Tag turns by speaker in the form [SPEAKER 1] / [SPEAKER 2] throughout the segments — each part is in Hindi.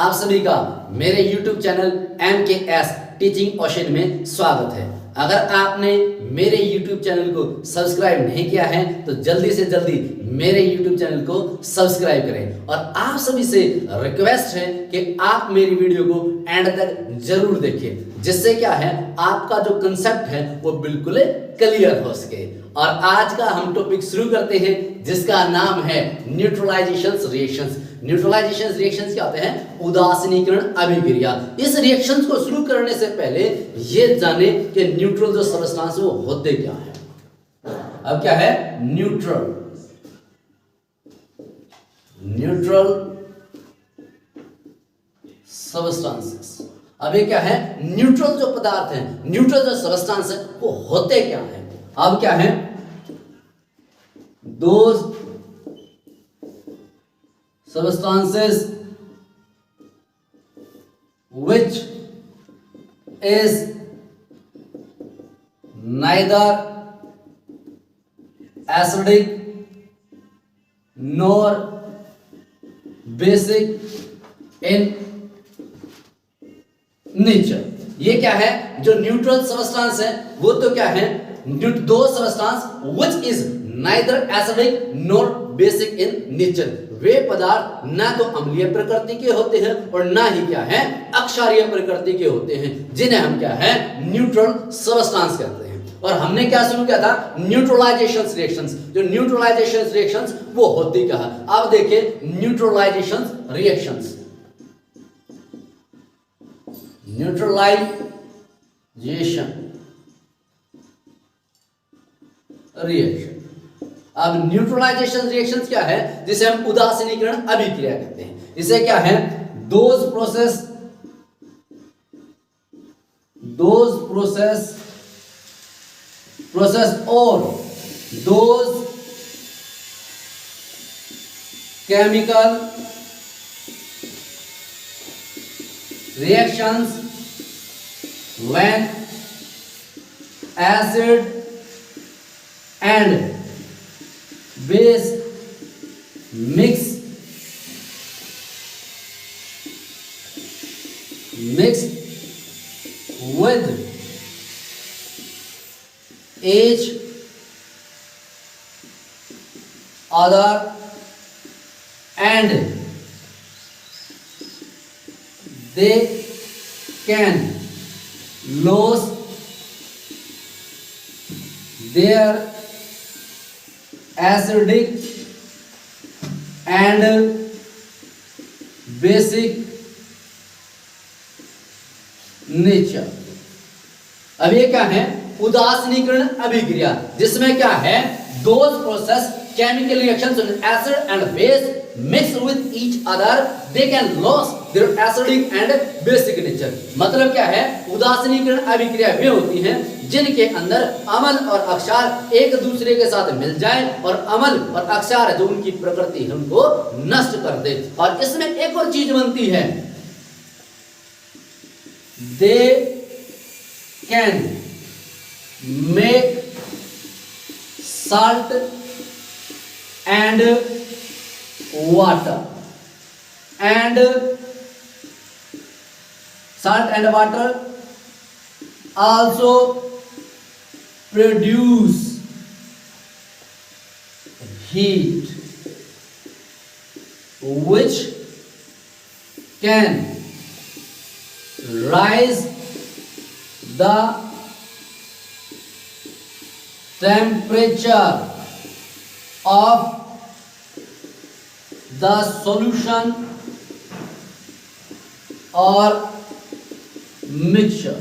[SPEAKER 1] आप सभी का मेरे YouTube channel MKS teaching ocean में स्वागत है। अगर आपने मेरे YouTube चैनल को सब्सक्राइब नहीं किया है तो जल्दी से जल्दी मेरे YouTube चैनल को सब्सक्राइब करें और आप सभी से रिक्वेस्ट है कि आप मेरी वीडियो को एंड तक जरूर देखें, जिससे क्या है आपका जो कंसेप्ट है वो बिल्कुल क्लियर हो सके। और आज का हम टॉपिक शुरू करते हैं जिसका नाम है न्यूट्रलाइजेशन रिएक्शंस। न्यूट्रलाइजेशन रिएक्शंस क्या होते हैं? उदासीनीकरण अभिक्रिया। इस रिएक्शंस को शुरू करने से पहले ये जाने कि न्यूट्रल जो सबस्टेंस है वो होते क्या है। अब क्या है? Neutral substances. अब ये क्या है? न्यूट्रल जो पदार्थ है, न्यूट्रल जो सबस्टेंस है वो होते क्या है। अब क्या है? those substances which is neither acidic nor basic in nature। ये क्या है? जो न्यूट्रल सबस्टेंस है वो तो क्या है? दो substance which is neither acidic nor basic in nature। वे पदार्थ ना तो अम्लीय प्रकृति के होते हैं और ना ही क्या है अक्षारीय प्रकृति के होते हैं, जिन्हें हम क्या है न्यूट्रल सबस्टेंस कहते हैं। और हमने क्या शुरू किया था? Neutralisation reactions. जो न्यूट्रलाइजेशन रिएक्शंस वो होती क्या है। अब देखिए न्यूट्रलाइजेशन रिएक्शंस। रिएक्शन। अब न्यूट्रलाइजेशन रिएक्शंस क्या है? जिसे हम उदासीनीकरण अभिक्रिया कहते हैं। इसे क्या है? दोज प्रोसेस और those chemical reactions when acid and base mix with each other and they can lose their acidic and basic nature। अब ये क्या है? उदासीनीकरण अभिक्रिया, जिसमें क्या है those process chemical reactions acid and base mix with each other they can loss their acidic and basic nature. मतलब क्या है? उदासीनीकरण अभिक्रिया वे होती हैं जिनके अंदर अम्ल और अक्षार एक दूसरे के साथ मिल जाए और अम्ल और अक्षार जो उनकी प्रकृति है उनको नष्ट कर दे। और इसमें एक और चीज बनती है, they can make salt and water and salt and water also produce heat which can rise the temperature of the solution or mixture।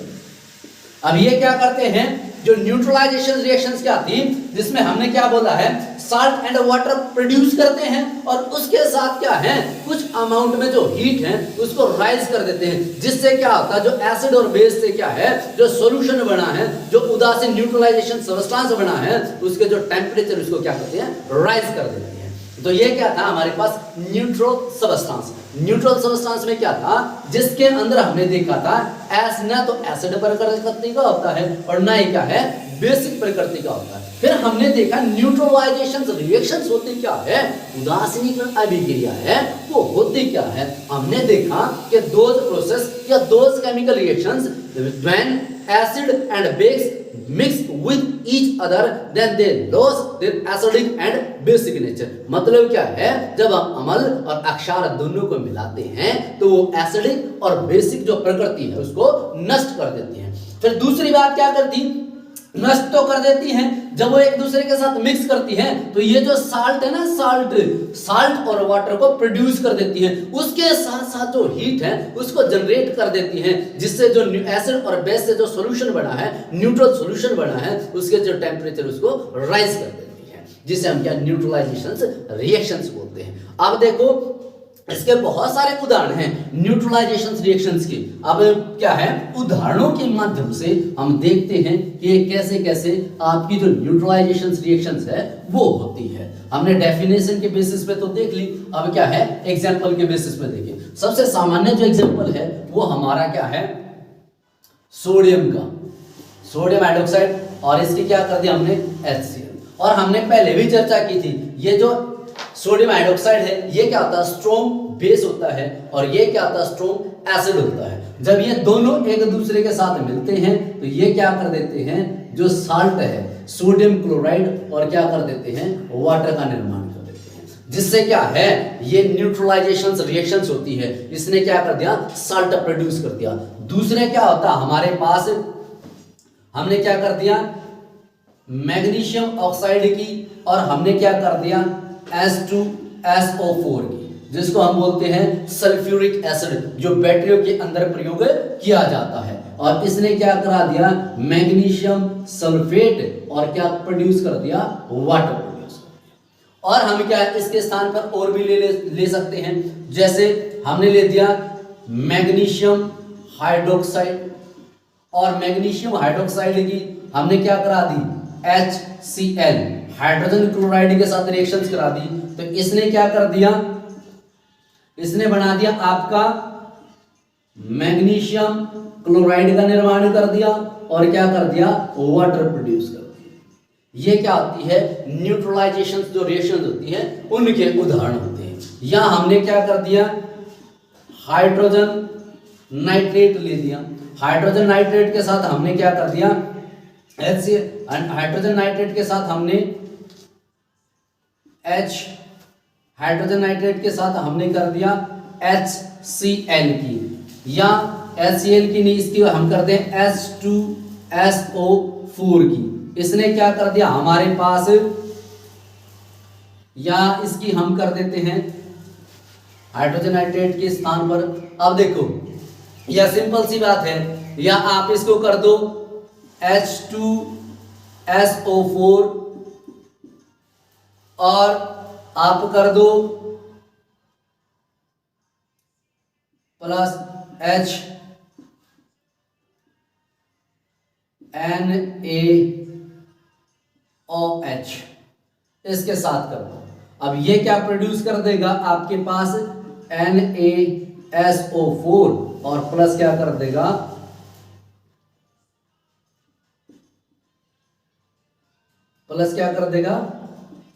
[SPEAKER 1] अब ये क्या करते हैं? जो न्यूट्रलाइजेशन रिएक्शंस क्या थी, जिसमें हमने क्या बोला है साल्ट एंड वाटर प्रोड्यूस करते हैं और उसके साथ क्या है कुछ अमाउंट में जो हीट है उसको राइज कर देते हैं, जिससे क्या होता है जो एसिड और बेस से क्या है जो सॉल्यूशन बना है, जो उदासीन न्यूट्रलाइजेशन सब्सटेंस बना है उसके जो टेम्परेचर उसको क्या करते हैं राइज कर देते हैं। तो ये क्या था हमारे पास न्यूट्रल सबस्टेंस। न्यूट्रल सबस्टेंस में क्या था, जिसके अंदर हमने देखा था एस ना तो एसिड प्रकृति का होता है और ना ही क्या है बेसिक प्रकृति का होता है। फिर हमने देखा न्यूट्रलाइजेशन रिएक्शंस होते क्या है, उदासीनीकरण अभिक्रिया है वो होती क्या है। हमने देखा कि दोज प्रोसेस या those chemical reactions when acid and base mix with each other then they lose their acidic and basic nature। मतलब क्या है, जब हम अम्ल और अक्षार दोनों को मिलाते हैं तो वो एसिडिक और बेसिक जो प्रकृति है उसको नष्ट कर देती है। फिर दूसरी बात क्या करती, नष्ट तो कर देती हैं, जब वो एक दूसरे के साथ मिक्स करती हैं तो ये जो साल्ट है ना, साल्ट और वाटर को प्रोड्यूस कर देती हैं, उसके साथ साथ जो हीट है उसको जनरेट कर देती हैं, जिससे जो एसिड और बेस से जो सॉल्यूशन बना है, न्यूट्रल सॉल्यूशन बना है, उसके जो टेम्परेचर उसको राइज कर देती है, जिसे हम क्या न्यूट्रलाइजेशन रिएक्शंस बोलते हैं। अब देखो इसके बहुत सारे उदाहरण हैं न्यूट्रलाइजेशन रिएक्शंस के। अब क्या है, उदाहरणों के माध्यम से हम देखते हैं कि कैसे कैसे आपकी जो न्यूट्रलाइजेशन रिएक्शंस है वो होती है। हमने डेफिनेशन के बेसिस पे तो देख ली, अब क्या है एग्जांपल के बेसिस पे देखिए। सबसे सामान्य जो एग्जांपल है वो हमारा क्या है, सोडियम का, सोडियम हाइड्रोक्साइड, और इसकी क्या कर दिया हमने HCl। और हमने पहले भी चर्चा की थी, ये जो सोडियम हाइड्रोक्साइड है ये क्या होता है, स्ट्रॉन्ग बेस होता है, और ये क्या होता है, स्ट्रॉन्ग एसिड होता है। जब ये दोनों एक दूसरे के साथ मिलते हैं तो ये क्या कर देते हैं, जो साल्ट है सोडियम क्लोराइड, और क्या कर देते हैं, वाटर का निर्माण कर देते हैं, जिससे क्या है ये न्यूट्रलाइजेशन रिएक्शंस होती है। इसने क्या कर दिया, साल्ट प्रोड्यूस कर दिया। दूसरे क्या होता है हमारे पास, हमने क्या कर दिया, मैग्नीशियम ऑक्साइड की, और हमने क्या कर दिया H2SO4 की, जिसको हम बोलते हैं सल्फ्यूरिक एसिड, जो बैटरियों के अंदर प्रयोग किया जाता है। और इसने क्या करा दिया, मैग्नीशियम सल्फेट, और क्या प्रोड्यूस कर दिया, वाटर प्रोड्यूस। और हम क्या इसके स्थान पर और भी ले सकते हैं, जैसे हमने ले दिया मैग्नीशियम हाइड्रोक्साइड, और मैग्नीशियम हाइड्रोक्साइड की हमने क्या करा दी, HCl, हाइड्रोजन क्लोराइड के साथ रिएक्शंस करा दी। तो इसने क्या कर दिया, इसने बना दिया आपका मैग्नीशियम क्लोराइड का निर्माण कर दिया, और क्या कर दिया, वाटर प्रोड्यूस कर दिया। ये क्या होती है, न्यूट्रलाइजेशन जो रिएक्शन होती है उनके उदाहरण होते हैं। यहां हमने क्या कर दिया, हाइड्रोजन नाइट्रेट ले दिया, हाइड्रोजन नाइट्रेट के साथ हमने क्या कर दिया, हाइड्रोजन नाइट्रेट के साथ हमने हाइड्रोजन नाइट्रेट के साथ हमने कर दिया HCl की, या HCl की नहीं, इसकी हम कर दें H2SO4 की। इसने क्या कर दिया हमारे पास, या इसकी हम कर देते हैं हाइड्रोजन नाइट्रेट के स्थान पर। अब देखो यह सिंपल सी बात है, या आप इसको कर दो H2SO4, और आप कर दो प्लस NaOH, इसके साथ कर दो। अब ये क्या प्रोड्यूस कर देगा आपके पास, NaSO4, और प्लस क्या कर देगा, प्लस क्या कर देगा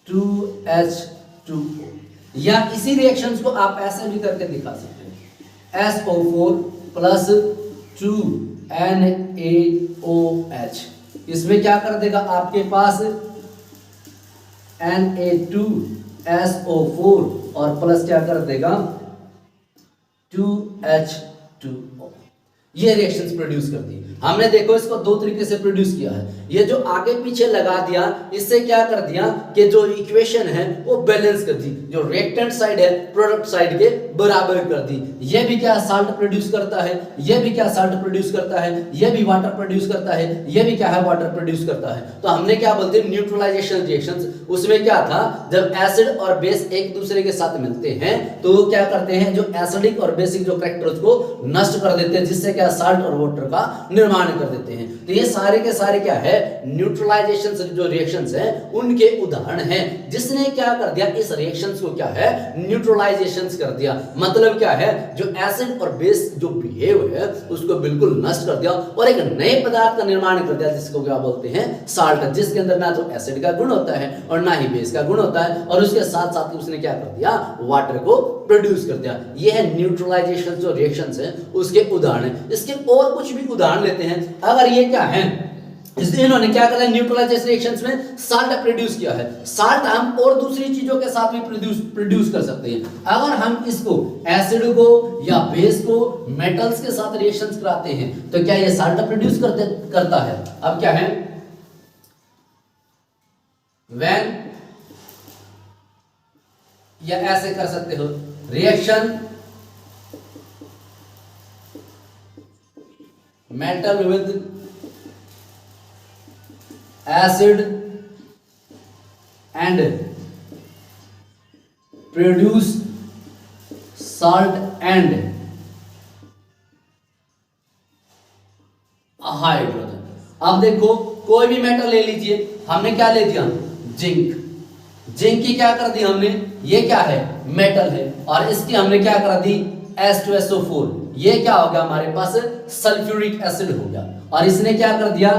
[SPEAKER 1] 2H2O। या इसी रिएक्शंस को आप ऐसे भी करके दिखा सकते हैं, SO4 प्लस 2NaOH। इसमें क्या कर देगा आपके पास Na2SO4, और प्लस क्या कर देगा 2H2O। ये रिएक्शंस प्रोड्यूस करती है। हमने देखो इसको दो तरीके से प्रोड्यूस किया है। ये जो आगे पीछे लगा दिया, इससे क्या कर दिया कि जो इक्वेशन है वो बैलेंस कर दी, जो रिएक्टेंट साइड है प्रोडक्ट साइड के बराबर कर दी। ये भी क्या साल्ट प्रोड्यूस करता है, ये भी क्या साल्ट प्रोड्यूस करता है, ये भी वाटर प्रोड्यूस करता है, ये भी क्या है वाटर प्रोड्यूस करता है। तो हमने क्या बोलते हैं न्यूट्रलाइजेशन रिएक्शंस, उसमें क्या था जब एसिड और बेस एक दूसरे के साथ मिलते हैं तो वो क्या करते हैं जो एसिडिक और बेसिक जो कैरेक्टर्स को नष्ट कर देते हैं, जिससे क्या साल्ट और वाटर का निर्माण कर देते हैं। तो ये सारे के सारे क्या है न्यूट्रलाइजेशन जो रिएक्शंस हैं उनके उदाहरण हैं। जिसने क्या कर दिया इस रिएक्शंस को क्या है न्यूट्रलाइजेशन कर दिया, मतलब क्या है जो एसिड और बेस जो बिहेव है उसको बिल्कुल नष्ट कर दिया और एक नए पदार्थ का निर्माण कर दिया जिसको क्या बोलते हैं साल्ट, जिसके अंदर ना तो एसिड का गुण होता है और ना ही बेस का गुण होता है और उसके साथ साथ उसने क्या कर दिया वाटर को प्रोड्यूस कर दिया। ये है न्यूट्रलाइजेशन जो रिएक्शंस है उसके उदाहरण। इसके और कुछ भी उदाहरण लेते हैं। अगर ये क्या है इसलिए इन्होंने क्या करा न्यूट्रलाइजेशन रिएक्शंस में साल्ट प्रोड्यूस किया है। साल्ट हम और दूसरी चीजों के साथ भी प्रोड्यूस कर सकते हैं। अगर हम इसको एसिड को या बेस को मेटल्स के साथ रिएक्शंस कराते हैं तो क्या ये साल्ट प्रोड्यूस करता है। अब क्या है व्हेन या ऐसे कर सकते हो reaction metal with acid and produce salt and hydrogen. अब देखो कोई भी मेटल ले लीजिए, हमने क्या ले दिया जिंक, जिंक की क्या कर दी हमने ये क्या है मेटल है और इसकी हमने क्या करा दी H2SO4, ये क्या हो गया हमारे पास सल्फ्यूरिक एसिड हो गया और इसने क्या कर दिया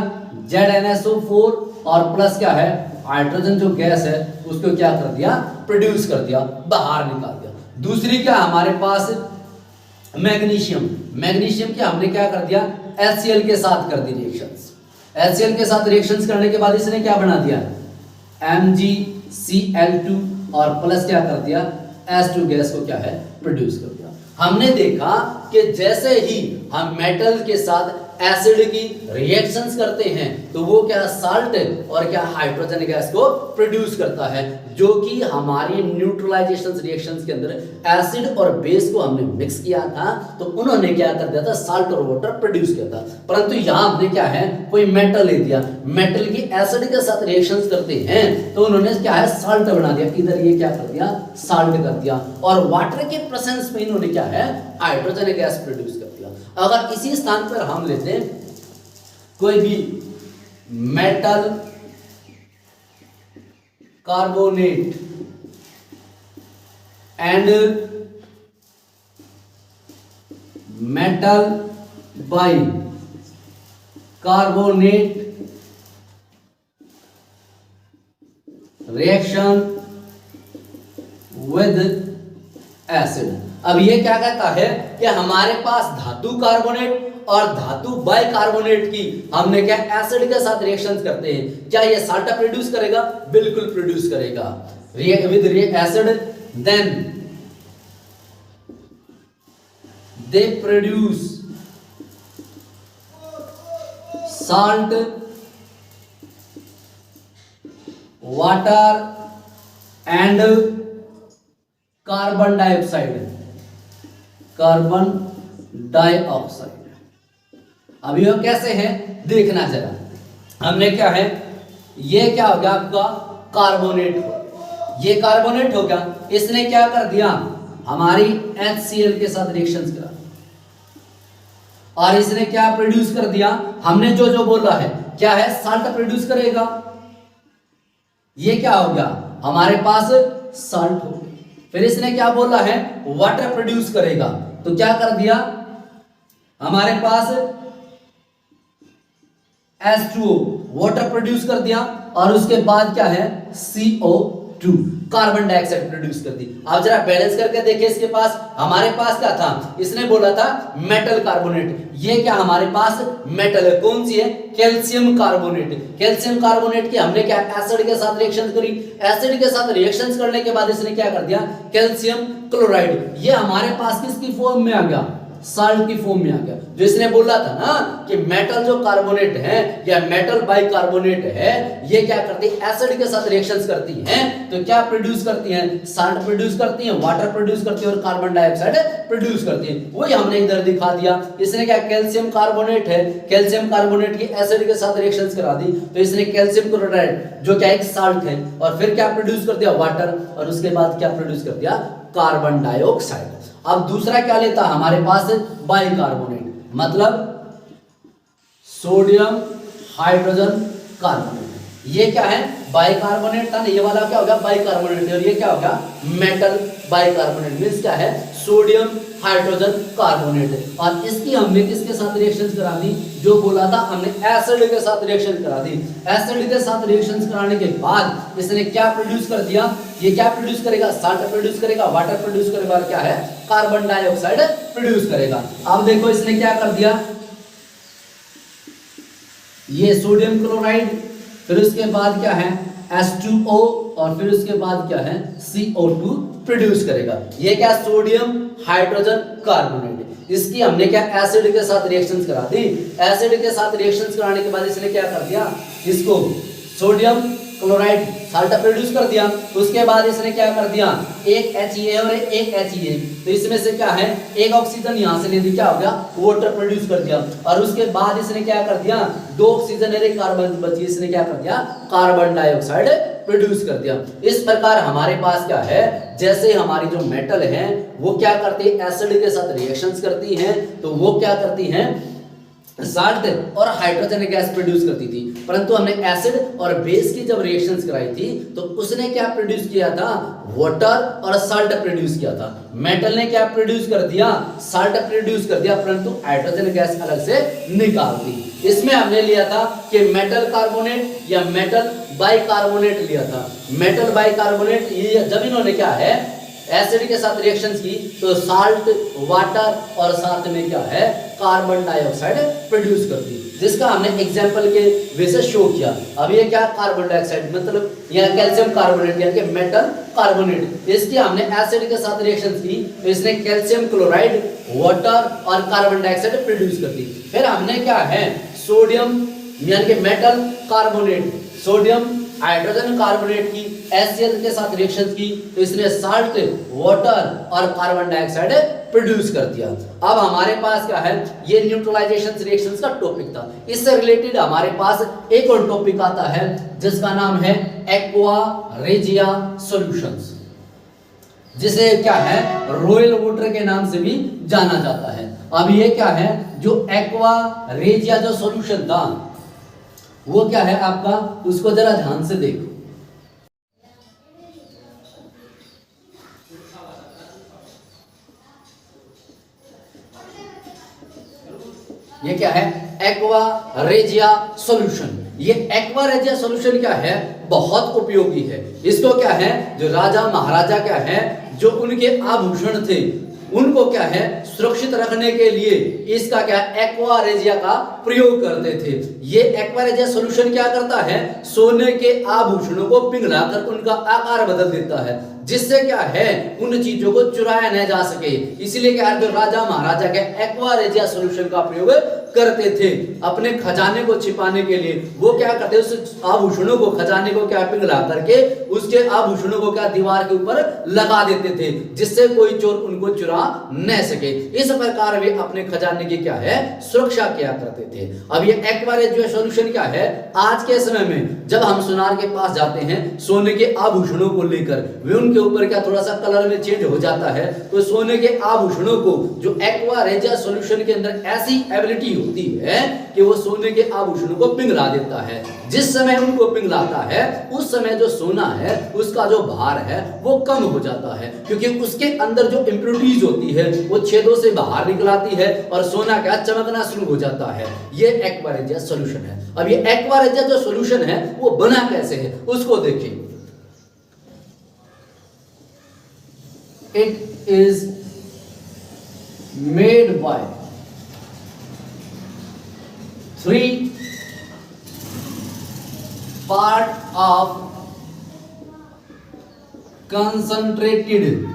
[SPEAKER 1] ZnSO4 और प्लस क्या है हाइड्रोजन जो गैस है उसको क्या कर दिया प्रोड्यूस कर दिया बाहर निकाल दिया। दूसरी क्या हमारे पास मैग्नीशियम, मैग्नीशियम के हमने क्या कर दिया HCl के साथ कर दी रिएक्शंस। HCl के साथ रिएक्शंस करने के बाद इसने क्या बना दिया MgCl2 और प्लस क्या कर दिया H2 गैस को क्या है प्रोड्यूस कर दिया। हमने देखा कि जैसे ही हम मेटल के साथ एसिड की रिएक्शंस करते हैं तो वो क्या साल्ट और क्या हाइड्रोजन गैस को प्रोड्यूस करता है, जो कि हमारी न्यूट्रलाइजेशन रिएक्शंस के अंदर एसिड और बेस को हमने मिक्स किया था तो उन्होंने क्या कर दिया था साल्ट और वाटर प्रोड्यूस किया था। परंतु यहां हमने क्या है कोई मेटल ले दिया, मेटल की एसिड के साथ रिएक्शंस करते हैं तो उन्होंने क्या है साल्ट बना दिया, इधर ये क्या कर दिया साल्ट कर दिया और वाटर के प्रेजेंस में इन्होंने क्या है हाइड्रोजन गैस प्रोड्यूस कर दिया। अगर इसी स्थान पर हम लेते हैं कोई भी metal carbonate and metal by carbonate reaction with acid. अब ये क्या कहता है कि हमारे पास धातु कार्बोनेट और धातु बाइकार्बोनेट की हमने क्या एसिड के साथ रिएक्शंस करते हैं, क्या ये साल्ट प्रोड्यूस करेगा? बिल्कुल प्रोड्यूस करेगा with acid, then they produce salt, water and carbon dioxide, carbon dioxide. अब ये कैसे है देखना जरा। हमने क्या है ये क्या हो गया आपका कार्बोनेट हो, ये कार्बोनेट हो गया, इसने क्या कर दिया हमारी HCl के साथ रिएक्शंस करा और इसने क्या प्रोड्यूस कर दिया, हमने जो जो बोला है क्या है साल्ट प्रोड्यूस करेगा, ये क्या हो गया हमारे पास साल्ट हो गया। फिर इसने क्या बोला है वाटर प्रोड्यूस करेगा, तो क्या कर दिया हमारे पास H2O वाटर प्रोड्यूस कर दिया और उसके बाद क्या है CO2 कार्बन डाइऑक्साइड प्रोड्यूस कर दी। अब जरा बैलेंस करके देखिए, इसके पास हमारे पास क्या था, इसने बोला था मेटल कार्बोनेट, ये क्या हमारे पास मेटल है, कौन सी है कैल्शियम कार्बोनेट। कैल्शियम कार्बोनेट की हमने क्या एसिड के साथ रिएक्शन करी, एसिड के साथ रिएक्शंस करने के बाद इसने क्या कर दिया कैल्शियम क्लोराइड, ये हमारे पास किसकी फॉर्म में आ गया साल्ट की फॉर्म में आ गया। जो इसने बोला था ना कि मेटल जो कार्बोनेट है या मेटल बाइकार्बोनेट है, ये क्या करती है, एसिड के साथ रिएक्शंस करती हैं, तो क्या प्रोड्यूस करती हैं, साल्ट प्रोड्यूस करती हैं, वाटर प्रोड्यूस करती है और कार्बन डाइऑक्साइड प्रोड्यूस करती है। वही हमने इधर दिखा दिया। इसने क्या, कैल्शियम कार्बोनेट है, कैल्शियम कार्बोनेट की एसिड के साथ रिएक्शंस करा दी, तो इसने कैल्शियम क्लोराइड जो क्या एक साल्ट है, और फिर क्या प्रोड्यूस कर दिया, वाटर, और उसके बाद क्या प्रोड्यूस कर दिया, कार्बन डाइऑक्साइड। अब दूसरा क्या लेता हमारे पास, बाइकार्बोनेट, मतलब सोडियम हाइड्रोजन कार्बोनेट। ये क्या है, बाइकार्बोनेट था ना, ये वाला क्या होगा, बाइकार्बोनेट, और ये क्या होगा, मेटल बाइकार्बोनेट, मींस क्या है, सोडियम हाइड्रोजन कार्बोनेट। और इसकी हमने किसके साथ रिएक्शंस करा दी, जो बोला था हमने एसिड के साथ रिएक्शन करा दी। एसिड के साथ रिएक्शंस कराने के बाद इसने क्या प्रोड्यूस कर दिया, ये क्या प्रोड्यूस करेगा, साल्ट प्रोड्यूस करेगा, वाटर प्रोड्यूस करेगा, और क्या है, कार्बन डाइऑक्साइड प्रोड्यूस करेगा। अब देखो इसने क्या कर दिया, ये सोडियम क्लोराइड, फिर उसके बाद क्या है H2O, और फिर उसके बाद क्या है CO2 प्रोड्यूस करेगा। ये क्या, सोडियम हाइड्रोजन कार्बोनेट। इसकी हमने क्या, एसिड के साथ रिएक्शंस करा दी। एसिड के साथ रिएक्शंस कराने के बाद इसने क्या कर दिया, इसको सोडियम क्लोराइड साल्ट प्रोड्यूस कर दिया। उसके बाद इसने क्या कर दिया, एक HE और एक HE, तो इसमें से क्या है, एक ऑक्सीजन यहां से ले दी, क्या हो गया, वाटर प्रोड्यूस कर दिया। और उसके बाद इसने क्या कर दिया, दो ऑक्सीजन और एक कार्बन बची, इसने क्या कर दिया, कार्बन डाइऑक्साइड प्रोड्यूस कर दिया। इस प्रकार हमारे पास क्या है, जैसे हमारी जो मेटल है वो क्या करती है, एसिड के साथ रिएक्शंस करती हैं, तो वो क्या करती हैं, साल्ट और हाइड्रोजन गैस प्रोड्यूस करती थी। परंतु हमने एसिड और बेस की जब रिएक्शंस कराई थी तो उसने क्या प्रोड्यूस किया था, वाटर और साल्ट प्रोड्यूस किया था। मेटल ने क्या प्रोड्यूस कर दिया, साल्ट प्रोड्यूस कर दिया, परंतु हाइड्रोजन गैस अलग से निकाल दी। इसमें हमने लिया था कि मेटल कार्बोनेट या मेटल बाइकार्बोनेट लिया था। मेटल बाइकार्बोनेट, ये जब इन्होंने क्या है, एसिड के साथ रिएक्शंस की, तो साल्ट, वाटर और साथ में क्या है, कार्बन डाइऑक्साइड प्रोड्यूस करती, जिसका हमने एग्जांपल के वैसे शो किया। अब ये क्या, कार्बन डाइऑक्साइड, मतलब यह कैल्शियम कार्बोनेट यानी कि मेटल कार्बोनेट, इसकी हमने एसिड के साथ रिएक्शंस की, तो इसने कैल्शियम क्लोराइड, वाटर और कार्बन डाइऑक्साइड प्रोड्यूस कर दी। फिर हमने क्या है, सोडियम यानी कि metal carbonate, sodium hydrogen carbonate की HCl के साथ रिएक्शन की, तो इसने साल्ट, वाटर और कार्बन डाइऑक्साइड प्रोड्यूस कर दिया। अब हमारे पास क्या है, ये न्यूट्रलाइजेशन रिएक्शंस का टॉपिक था। इससे रिलेटेड हमारे पास एक और टॉपिक आता है जिसका नाम है एक्वा रेजिया सॉल्यूशंस, जिसे क्या है, रॉयल वाटर के नाम से भी जाना जाता है। अब ये क्या है, जो एक्वा रेजिया जो सॉल्यूशन था वो क्या है आपका, उसको जरा ध्यान से देखो। ये क्या है, एक्वा रेजिया सॉल्यूशन। ये एक्वा रेजिया सॉल्यूशन क्या है, बहुत उपयोगी है। इसको क्या है, जो राजा महाराजा क्या है, जो उनके आभूषण थे उनको क्या है, सुरक्षित रखने के लिए इसका क्या, एक्वा रेजिया का प्रयोग करते थे। ये एक्वा रेजिया सॉल्यूशन क्या करता है, सोने के आभूषणों को पिघलाकर उनका आकार बदल देता है, जिससे क्या है, उन चीजों को चुराया न जा सके। इसलिए क्या है, जो राजा महाराजा के एक्वा रेजिया सॉल्यूशन का प्रयोग करते थे अपने खजाने को छिपाने के लिए। वो क्या करते, उस आभूषणों को, खजाने को क्या पिघला करके उसके आभूषणों को क्या दीवार के ऊपर लगा देते थे, जिससे कोई चोर उनको चुरा न सके। इस प्रकार वे अपने खजाने की क्या है, सुरक्षा किया करते थे। अब ये एक्वा रेजिया सॉल्यूशन क्या है, आज के समय में जब हम सुनार के पास जाते हैं सोने के आभूषणों को लेकर, वे उनके ऊपर क्या थोड़ा सा कलर में चेंज हो जाता है, तो सोने के आभूषणों को जो एक्वा रेजिया सॉल्यूशन के अंदर ऐसी एबिलिटी होती है कि वो सोने के आभूषणों को पिघला देता है। जिस समय उनको पिघलाता है उस समय जो सोना है उसका जो भार है वो कम हो जाता है, क्योंकि उसके अंदर जो इंप्योरिटीज होती है वो छेदों से बाहर निकल आती है और सोना क्या चमकना शुरू हो जाता है। ये एक्वा रेजिया सॉल्यूशन है। अब ये एक्वा रेजिया जो सॉल्यूशन है वो बना कैसे है उसको देखिए। It is made by 3 part of concentrated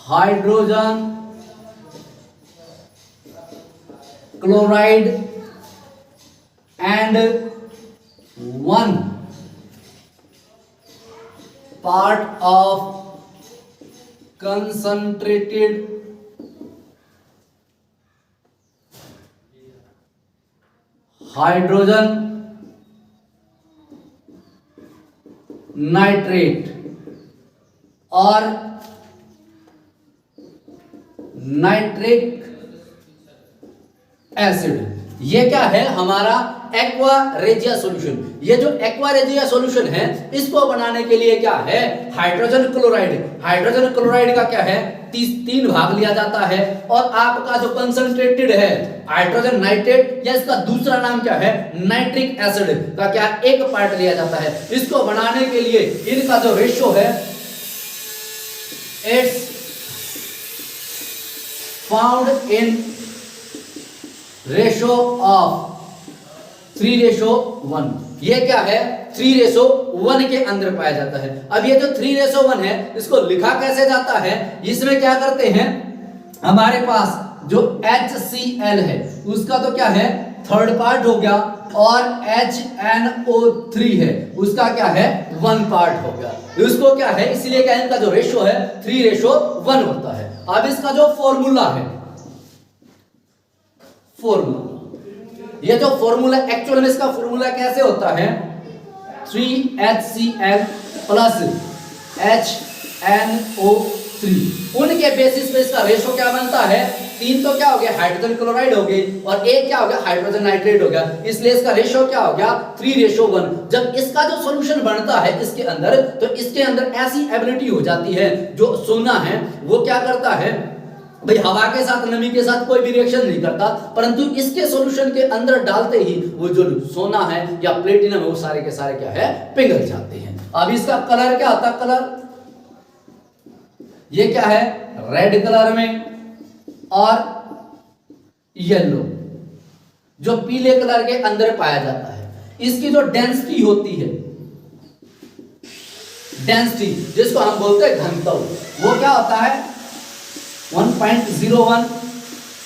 [SPEAKER 1] hydrogen chloride and 1 part of concentrated hydrogen nitrate और नाइट्रिक एसिड। ये क्या है? हमारा एक्वा रेजिया सॉल्यूशन। ये जो एक्वा रेजिया सॉल्यूशन है, इसको बनाने के लिए क्या है? Hydrogen chloride. हाइड्रोजन क्लोराइड का क्या है? 3 भाग लिया जाता है और आपका जो कंसंट्रेटेड है हाइड्रोजन नाइट्रेट या इसका दूसरा नाम क्या है? नाइट्रिक एसिड का क्या 1 पार्ट लिया जाता है। इसको बनाने के लिए इनका जो रेशियो है, it's found in ratio of 3:1। ये क्या है? 3:1 के अंदर पाया जाता है। अब ये जो 3:1 है, इसको लिखा कैसे जाता है? इसमें क्या करते हैं, हमारे पास जो HCl है उसका तो क्या है? 3rd पार्ट हो गया और HNO3 है उसका क्या है? 1 पार्ट हो गया। इसको क्या है? इसलिए क्या इनका जो रेशियो है 3:1 होता है। अब इसका जो फॉर्मूला है, ये जो फॉर्मूला एक्चुअल में इसका फॉर्मूला कैसे होता है? 3HCl plus HNO3। उनके बेसिस पे इसका रेशो क्या बनता है? 3 तो क्या हो गया? हाइड्रोजन क्लोराइड हो गई और 1 क्या हो गया? हाइड्रोजन नाइट्रेट हो गया। इसलिए इसका रेशो क्या हो गया? 3:1। जब इसका जो सॉल्यूशन बनता है इसके अंदर, तो इसके अंदर ऐसी एबिलिटी हो जाती है, जो सोना है वो क्या करता है भाई, हवा के साथ नमी के साथ कोई भी रिएक्शन नहीं करता, परंतु इसके सॉल्यूशन के अंदर डालते ही वो जो सोना है या प्लेटिनम है वो सारे के सारे क्या है? पिघल जाते हैं। अब इसका कलर क्या होता है? कलर ये क्या है? रेड कलर में और येलो, जो पीले कलर के अंदर पाया जाता है। इसकी जो डेंसिटी होती है, डेंसिटी जिसको हम बोलते हैं घनत्व, वो क्या होता है? 1.01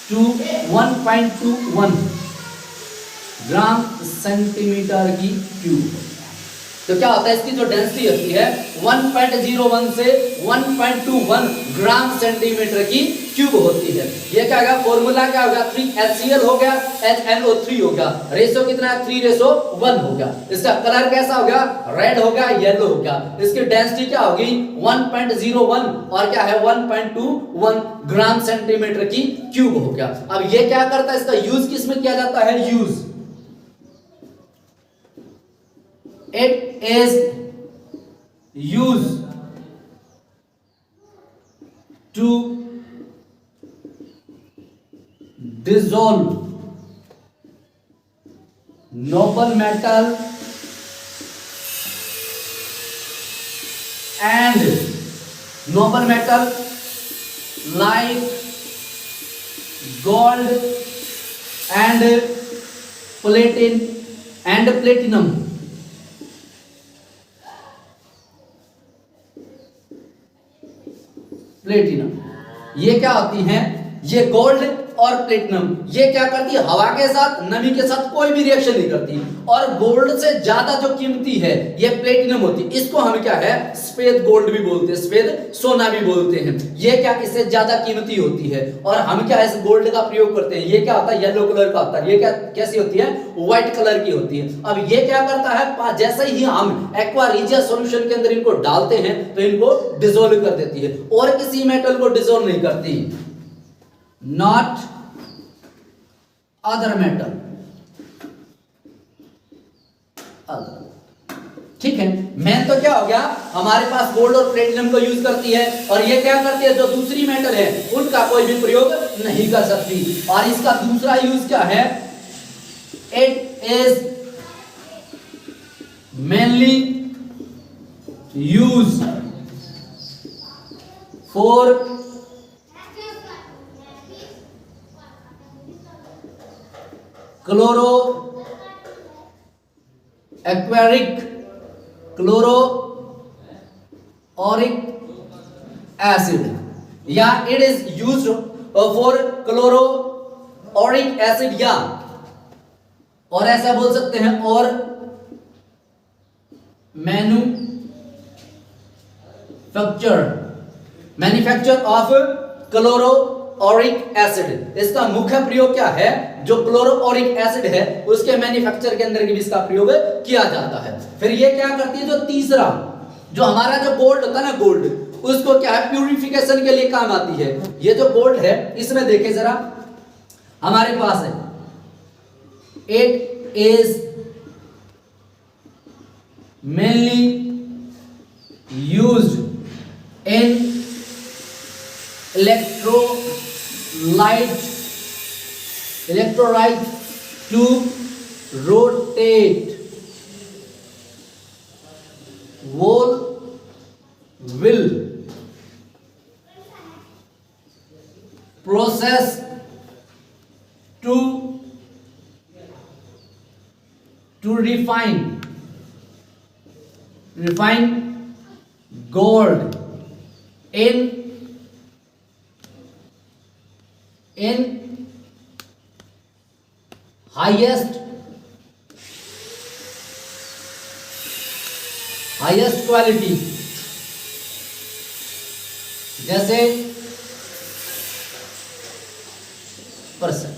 [SPEAKER 1] to 1.21 ग्राम सेंटीमीटर की क्यूब। तो क्या होता है? इसकी जो डेंसिटी होती है 1.01 से 1.21 ग्राम सेंटीमीटर की क्यूब होती है। ये क्या होगा? फॉर्मूला क्या होगा? 3HCl हो गया, HNO3 हो गया, रेशो कितना है? 3:1 हो गया। इसका कलर कैसा हो गया? रेड हो गया, येलो हो गया। इसकी डेंसिटी क्या होगी? 1.01 और क्या है? 1.21 ग्राम सेंटीमीटर की क्यूब हो गया। अब ये क्या करता है? इसका यूज किस में किया जाता है? It is used to dissolve noble metal and noble metal like gold and platinum. Platinum ये क्या होती हैं? ये गोल्ड और प्लेटिनम ये क्या करती है? हवा के साथ नमी के साथ कोई भी रिएक्शन नहीं करती, और गोल्ड से ज्यादा जो कीमती है ये प्लेटिनम होती है। इसको हम क्या है? सफेद गोल्ड भी बोलते हैं, सफेद सोना भी बोलते हैं। ये क्या इससे ज्यादा कीमती होती है और हम क्या इस गोल्ड का प्रयोग करते हैं। ये क्या होता है? येलो कलर का होता है। ये क्या कैसी होती है? व्हाइट कलर की होती है। अब ये क्या करता है? जैसे ही हम एक्वा रेजिया सॉल्यूशन के अंदर इनको डालते हैं तो इनको डिसॉल्व कर देती है, और किसी मेटल को डिसॉल्व नहीं करती। नॉट अदर मेटल, ठीक है। मेन तो क्या हो गया? हमारे पास गोल्ड और प्लेटिनम को यूज करती है, और ये क्या करती है? जो दूसरी मेटल है उनका कोई भी प्रयोग नहीं कर सकती। और इसका दूसरा यूज क्या है? It is mainly use for chloro aqueric, chloroauric acid, या it is used for chloroauric acid, या और ऐसा बोल सकते हैं और manufacture of chloroauric acid. इसका मुख्य प्रयोग क्या है? जो क्लोरो ऑरिक एसिड है उसके मैन्युफैक्चर के अंदर भी इसका प्रयोग किया जाता है। फिर ये क्या करती है? जो तीसरा, जो हमारा जो गोल्ड होता है ना, गोल्ड, उसको क्या है? प्यूरिफिकेशन के लिए काम आती है। ये जो गोल्ड है, इसमें देखें जरा, हमारे पास है, it is mainly used in electrolyte to rotate will process to refine gold in highest quality. जैसे परसेंट,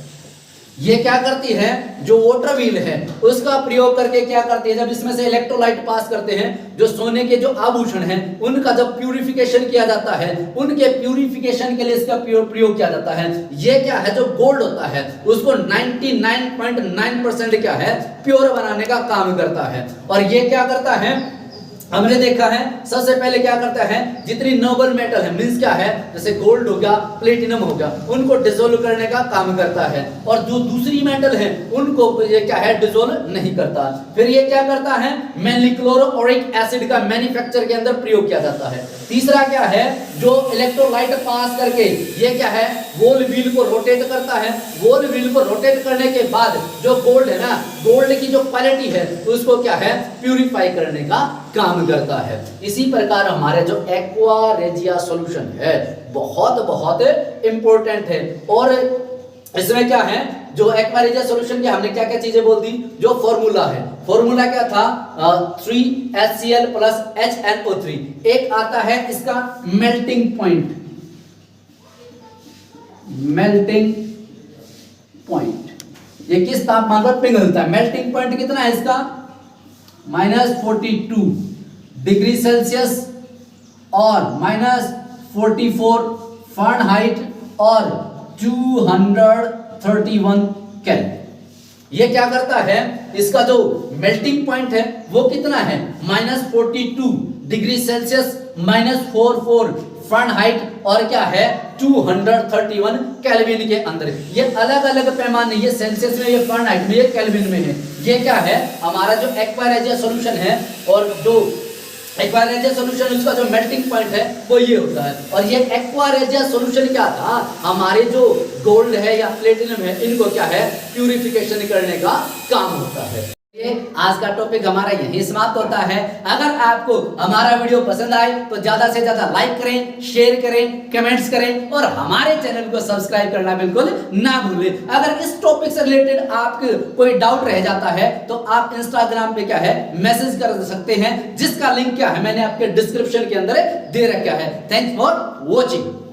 [SPEAKER 1] ये क्या करती है? जो वाटर व्हील है उसका प्रयोग करके क्या करती है? जब इसमें से इलेक्ट्रोलाइट पास करते हैं, जो सोने के जो आभूषण हैं उनका जब प्यूरिफिकेशन किया जाता है, उनके प्यूरिफिकेशन के लिए इसका प्रयोग किया जाता है। ये क्या है? जो गोल्ड होता है उसको 99.9% क्या है? प्योर बनाने का काम करता है। और ये क्या करता है? हमने देखा है सबसे पहले क्या करता है? जितनी नोबल मेटल है, मींस क्या है, जैसे गोल्ड हो गया, प्लेटिनम हो गया, उनको डिसोल्व करने का काम करता है। और जो दूसरी मेटल है उनको ये क्या है? डिसोल्व नहीं करता। फिर ये क्या करता है? मेनली क्लोरो ऑरिक एसिड का मैन्युफैक्चर के अंदर प्रयोग किया जाता है। तीसरा क्या है? जो इलेक्ट्रोलाइट पास करके ये क्या है? वोल व्हील को रोटेट करता है। वोल व्हील को रोटेट करने के बाद जो गोल्ड है ना, गोल्ड की जो क्वालिटी है उसको क्या है? प्यूरिफाई करने का काम करता है। इसी प्रकार हमारे जो एक्वा रेजिया सॉल्यूशन है बहुत बहुत इंपॉर्टेंट है। और इसमें क्या है? जो एक्वा रेजिया सॉल्यूशन के हमने क्या क्या चीजें बोल दी? जो फॉर्मूला है, फॉर्मूला क्या था? 3HCl plus HNO3। एक आता है इसका मेल्टिंग पॉइंट, ये किस तापमान पर पिघलता है? मेल्टिंग पॉइंट कितना है इसका? -42 डिग्री सेल्सियस और -44 फ़ारेनहाइट और 231 केल्विन। ये क्या करता है? इसका जो मेल्टिंग पॉइंट है वो कितना है? -42 डिग्री सेल्सियस, -44 फ़ारेनहाइट और क्या है? 231 केल्विन के अंदर। ये अलग अलग पैमाने, ये सेल्सियस में, ये फ़ारेनहाइट में, ये केल्विन में है। ये क्या है? हमारा जो एक्वा रेजिया सॉल्यूशन है, और जो एक्वा रेजिया सॉल्यूशन उसका जो मेल्टिंग पॉइंट है वो ये होता है। और ये एक्वा रेजिया सॉल्यूशन क्या था? हमारे जो गोल्ड है या प्लेटिनम है इनको क्या है? प्यूरिफिकेशन करने का काम होता है। आज का टॉपिक हमारा यहीं समाप्त होता है। अगर आपको हमारा वीडियो पसंद आए तो ज्यादा से ज्यादा लाइक करें, शेयर करें, कमेंट्स करें और हमारे चैनल को सब्सक्राइब करना बिल्कुल ना भूलें। अगर इस टॉपिक से रिलेटेड आपको कोई डाउट रह जाता है तो आप इंस्टाग्राम पे क्या है? मैसेज कर सकते हैं, जिसका लिंक क्या है मैंने आपके डिस्क्रिप्शन के अंदर दे रखा है। Thanks for watching.